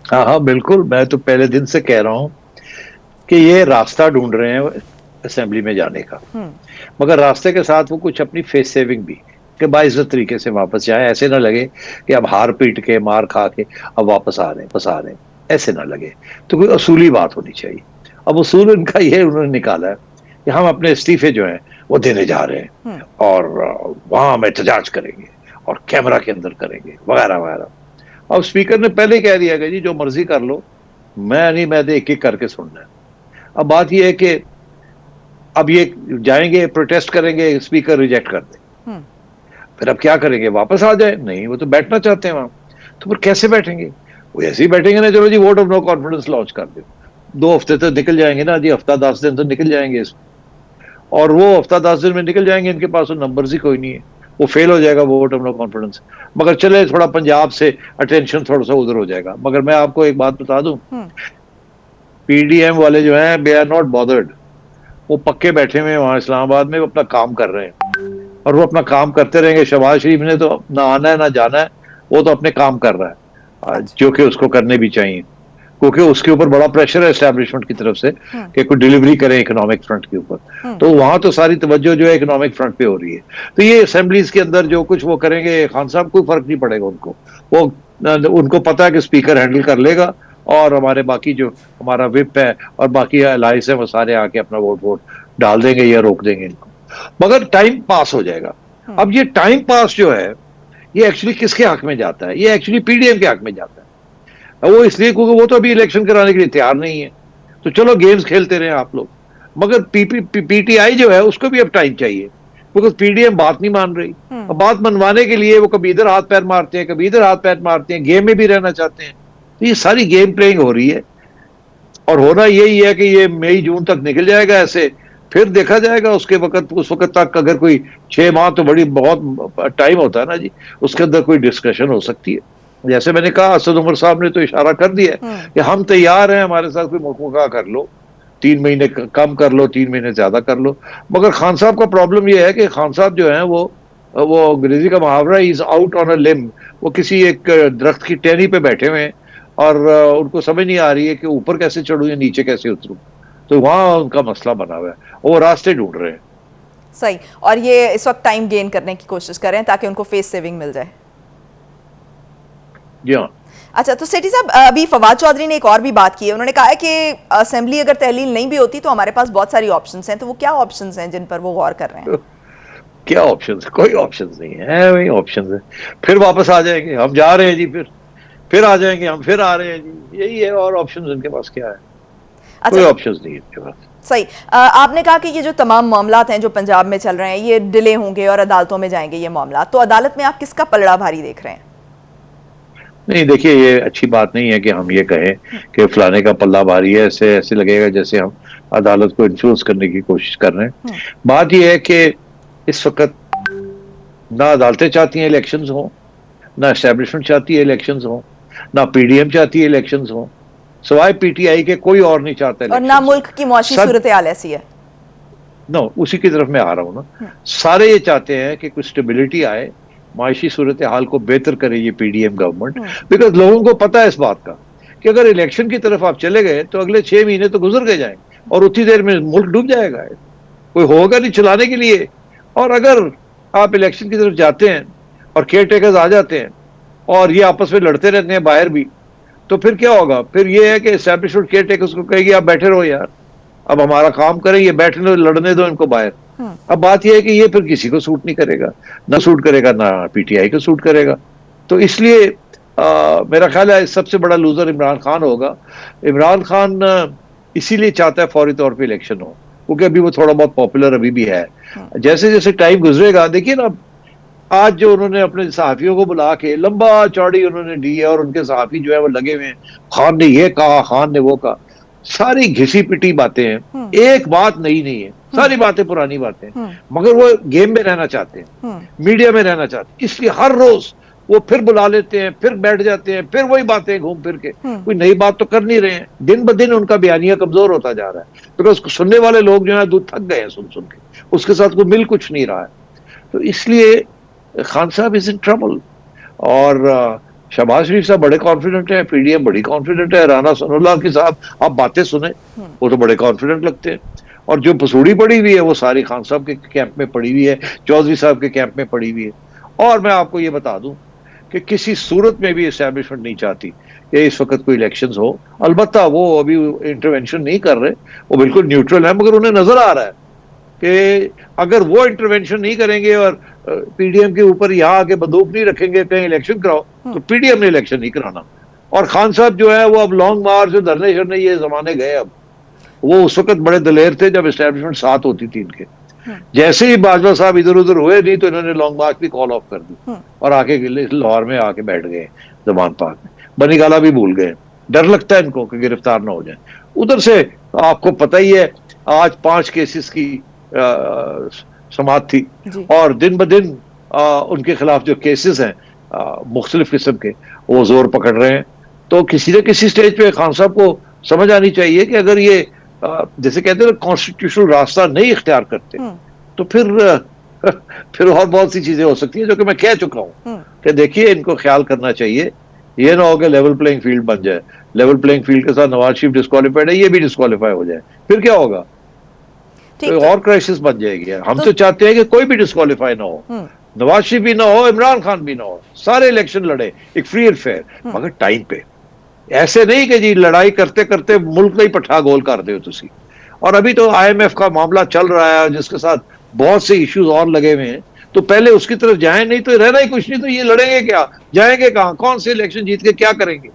हाँ हाँ बिल्कुल, मैं तो पहले दिन से कह रहा हूँ कि ये रास्ता ढूंढ रहे हैं असेंबली में जाने का, मगर रास्ते के साथ वो कुछ अपनी फेस सेविंग भी, कि बाइज्जत तरीके से वापस जाए, ऐसे ना लगे कि अब हार पीट के मार खा के अब वापस आ रहे हैं, बस आ रहे हैं, ऐसे ना लगे। तो कोई असूली बात होनी चाहिए। अब उसूल उनका ये उन्होंने निकाला है कि हम अपने इस्तीफे जो हैं वो देने जा रहे हैं, और वहां हम एहतजाज करेंगे और कैमरा के अंदर करेंगे वगैरह वगैरह। अब स्पीकर ने पहले ही कह दिया कि जी जो मर्जी कर लो, मैं नहीं, मैं तो एक एक करके सुनना है। अब बात यह है कि अब ये जाएंगे प्रोटेस्ट करेंगे, स्पीकर रिजेक्ट कर दे, फिर अब क्या करेंगे, वापस आ जाए? नहीं, वो तो बैठना चाहते हैं वहां। तो फिर कैसे बैठेंगे? वो ऐसे ही बैठेंगे ना, चलो जी vote of no confidence launch कर दो। 2 हफ्ते तो निकल जाएंगे ना जी, हफ्ता 10 दिन तो निकल जाएंगे इसमें। और वो हफ्ता 10 दिन में निकल जाएंगे, इनके पास तो नंबर्स ही कोई नहीं है, वो फेल हो जाएगा वोट ऑफ नो कॉन्फिडेंस। मगर चले थोड़ा पंजाब से अटेंशन थोड़ा सा उधर हो जाएगा। मगर मैं आपको एक बात बता दूं, पीडीएम वाले जो हैं दे आर नॉट बॉदर्ड। वो पक्के बैठे हुए हैं वहां इस्लामाबाद में, वो अपना काम कर रहे हैं, और वो अपना काम करते रहेंगे। शहबाज शरीफ ने तो ना आना है ना जाना है, वो तो अपने काम कर रहा है, अच्छा। जो कि उसको करने भी चाहिए, क्योंकि उसके ऊपर बड़ा प्रेशर है एस्टेब्लिशमेंट की तरफ से कि कोई डिलीवरी करें इकोनॉमिक फ्रंट के ऊपर। तो वहां तो सारी तवज्जो जो है इकोनॉमिक फ्रंट पे हो रही है। तो ये असेंबलीज के अंदर जो कुछ वो करेंगे, खान साहब कोई फर्क नहीं पड़ेगा उनको। वो उनको पता है कि स्पीकर हैंडल कर लेगा, और हमारे बाकी जो हमारा विप है और बाकी अलाइंस है वो सारे आके अपना वोट वोट डाल देंगे या रोक देंगे इनको, मगर टाइम पास हो जाएगा। अब ये टाइम पास जो है, ये एक्चुअली किसके हक में जाता है? ये एक्चुअली पीडीएम के हक में जाता है। वो इसलिए क्योंकि वो तो अभी इलेक्शन कराने के लिए तैयार नहीं है। तो चलो गेम्स खेलते रहे आप लोग, मगर पीटीआई जो है उसको भी अब टाइम चाहिए, क्योंकि पीडीएम बात नहीं मान रही। अब बात मनवाने के लिए वो कभी इधर हाथ पैर मारते हैं, कभी इधर हाथ पैर मारते हैं, गेम में भी रहना चाहते हैं। तो ये सारी गेम प्लेइंग हो रही है, और होना यही है कि ये मई जून तक निकल जाएगा ऐसे। फिर देखा जाएगा उसके वक्त, उस वक्त तक अगर कोई 6 माह तो बड़ी बहुत टाइम होता है ना जी, उसके अंदर कोई डिस्कशन हो सकती है। जैसे मैंने कहा, असद उमर साहब ने तो इशारा कर दिया है कि हम तैयार हैं, हमारे साथ कोई मुकाबला कर लो, 3 महीने कम कर लो, 3 महीने ज्यादा कर लो। मगर खान साहब का प्रॉब्लम यह है कि खान साहब जो है वो अंग्रेजी का मुहावरा, इज आउट ऑन अ लिम। वो किसी एक दरख्त की टहनी पे बैठे हुए हैं, और उनको समझ नहीं आ रही है कि ऊपर कैसे चढ़ूं या नीचे कैसे उतरूं। तो वहां उनका मसला बना हुआ है, वो रास्ते ढूंढ रहे हैं। सही। और ये इस वक्त टाइम गेन करने की कोशिश कर रहे हैं ताकि उनको फेस सेविंग मिल जाए। जी हाँ। अच्छा, तो सेठी साहब, अभी फवाद चौधरी ने एक और भी बात की है। उन्होंने कहा है कि असेंबली अगर तहलील नहीं भी होती तो हमारे पास बहुत सारी ऑप्शंस हैं। तो वो क्या ऑप्शंस हैं जिन पर वो गौर कर रहे हैं? तो क्या ऑप्शन है? कोई ऑप्शन नहीं है, वही ऑप्शन है। फिर वापस आ जाएंगे, हम जा रहे हैं जी, फिर आ जाएंगे, हम फिर आ रहे हैं जी, यही है। और ऑप्शन उनके पास क्या है? अच्छा, कोई तो ऑप्शन नहीं है उनके पास। सही। आपने कहा कि ये जो तमाम मामलात हैं जो पंजाब में चल रहे हैं ये डिले होंगे और अदालतों में जाएंगे ये मामला, तो अदालत में आप किसका पलड़ा भारी देख रहे हैं? नहीं देखिए, ये अच्छी बात नहीं है कि हम ये कहें कि फलाने का पल्ला भारी है। ऐसे ऐसे लगेगा जैसे हम अदालत को इन्फ्लुएंस करने की कोशिश कर रहे हैं। बात यह है कि इस वक्त ना अदालतें चाहती हैं इलेक्शंस हो, ना एस्टेब्लिशमेंट चाहती है इलेक्शंस हो, ना पीडीएम चाहती है इलेक्शंस हो, सिवाय पीटीआई के कोई और नहीं चाहता और ना इलेक्शंस हो। मुल्क की मुआशी सब, सूरत हाल ऐसी है। नो, उसी की तरफ मैं आ रहा हूं ना। सारे ये चाहते हैं कि कुछ स्टेबिलिटी आए, माशी सूरत हाल को बेहतर करे ये पीडीएम गवर्नमेंट। बिकॉज लोगों को पता है इस बात का कि अगर इलेक्शन की तरफ आप चले गए तो अगले 6 महीने तो गुजर गए जाएंगे, और उतनी देर में मुल्क डूब जाएगा, कोई होगा नहीं चलाने के लिए। और अगर आप इलेक्शन की तरफ जाते हैं और केयर टेकर्स आ जाते हैं और ये आपस में लड़ते रहते हैं बाहर भी, तो फिर क्या होगा? फिर ये है कि एस्टैब्लिशमेंट केयर टेकर्स को कहेगी आप बैठे रहो यार, अब हमारा काम करें, ये बैठने दो, लड़ने दो इनको बाहर। अब बात यह है कि ये फिर किसी को सूट नहीं करेगा, ना सूट करेगा, ना पीटीआई को सूट करेगा। तो इसलिए मेरा ख्याल है सबसे बड़ा लूजर इमरान खान होगा। इमरान खान इसीलिए चाहता है फौरी तौर पे इलेक्शन हो, क्योंकि अभी वो थोड़ा बहुत पॉपुलर अभी भी है। जैसे जैसे टाइम गुजरेगा, देखिए ना, आज जो उन्होंने अपने सहाफियों को बुला के लंबा चौड़ी उन्होंने दी है, और उनके सहाफी जो है वो लगे हुए हैं, खान ने ये कहा, खान ने वो कहा। सारी घिसी पिटी बातें हैं, एक बात नई नहीं है, सारी बातें पुरानी बातें हैं। मगर वो गेम में रहना चाहते हैं, मीडिया में रहना चाहते हैं, इसलिए हर रोज वो फिर बुला लेते हैं, फिर बैठ जाते हैं, फिर वही बातें घूम फिर के, कोई नई बात तो कर नहीं रहे हैं। दिन ब दिन उनका बयानिया कमजोर होता जा रहा है, बिकॉज सुनने वाले लोग जो है दूध थक गए हैं सुन सुन के, उसके साथ कोई मिल कुछ नहीं रहा है। तो इसलिए खान साहब इज इन ट्रबल। और शहबाज शरीफ साहब बड़े कॉन्फिडेंट है, पीडीएम बड़ी कॉन्फिडेंट है, राना सनाउल्लाह के साहब आप बातें सुने वो तो बड़े कॉन्फिडेंट लगते हैं। और जो पसूड़ी पड़ी हुई है वो सारी खान साहब के कैंप में पड़ी हुई है, चौधरी साहब के कैंप में पड़ी हुई है। और मैं आपको ये बता दूं कि किसी सूरत में भी एस्टैब्लिशमेंट नहीं चाहती कि इस वक्त कोई इलेक्शंस हो। अलबत्ता वो अभी इंटरवेंशन नहीं कर रहे, वो बिल्कुल न्यूट्रल है, मगर उन्हें नजर आ रहा है कि अगर वो इंटरवेंशन नहीं करेंगे और पीडीएम के ऊपर यहाँ आके बंदूक नहीं रखेंगे कहीं इलेक्शन कराओ, तो पीडीएम ने इलेक्शन नहीं कराना। और खान साहब जो है वो अब लॉन्ग मार्च और धरने शरने ये जमाने गए। अब वो उस वक्त बड़े दलेर थे जब एस्टैब्लिशमेंट साथ होती थी इनके। जैसे ही बाजवा साहब इधर उधर हुए नहीं तो इन्होंने लॉन्ग मार्च भी कॉल ऑफ कर दी और आके लाहौर में आके बैठ गए जमान पार्क में, बनीगाला भी भूल गए। डर लगता है इनको कि गिरफ्तार ना हो जाए। उधर से आपको पता ही है आज 5 केसेस की समात थी और दिन ब दिन उनके खिलाफ जो केसेस हैं मुख्तलिफ किस्म के वो जोर पकड़ रहे हैं। तो किसी न किसी स्टेज पे खान साहब को समझ आनी चाहिए कि अगर ये जैसे कहते हैं कॉन्स्टिट्यूशनल रास्ता नहीं इख्तियार करते तो फिर और बहुत सी चीजें हो सकती है जो कि मैं कह चुका हूं कि देखिए इनको ख्याल करना चाहिए। ये ना हो कि लेवल प्लेइंग फील्ड बन जाए, लेवल प्लेइंग फील्ड के साथ नवाज शरीफ डिस्क्वालीफाइड है, ये भी डिस्क्वालीफाई हो जाए, फिर क्या होगा? तो और क्राइसिस बन जाएगी। हम तो चाहते हैं कि कोई भी डिस्क्वालीफाई ना हो, नवाज शरीफ भी ना हो, इमरान खान भी ना हो, सारे इलेक्शन लड़े एक फ्री एंड फेयर, मगर टाइम पे। ऐसे नहीं कि जी लड़ाई करते करते मुल्क का ही पट्ठा गोल कर दो तुसी। और अभी तो आईएमएफ का मामला चल रहा है जिसके साथ बहुत से इश्यूज और लगे हुए हैं, तो पहले उसकी तरफ जाएं, नहीं तो रहना ही कुछ नहीं, तो ये लड़ेंगे क्या, जाएंगे कहां, कौन से इलेक्शन जीत के क्या करेंगे?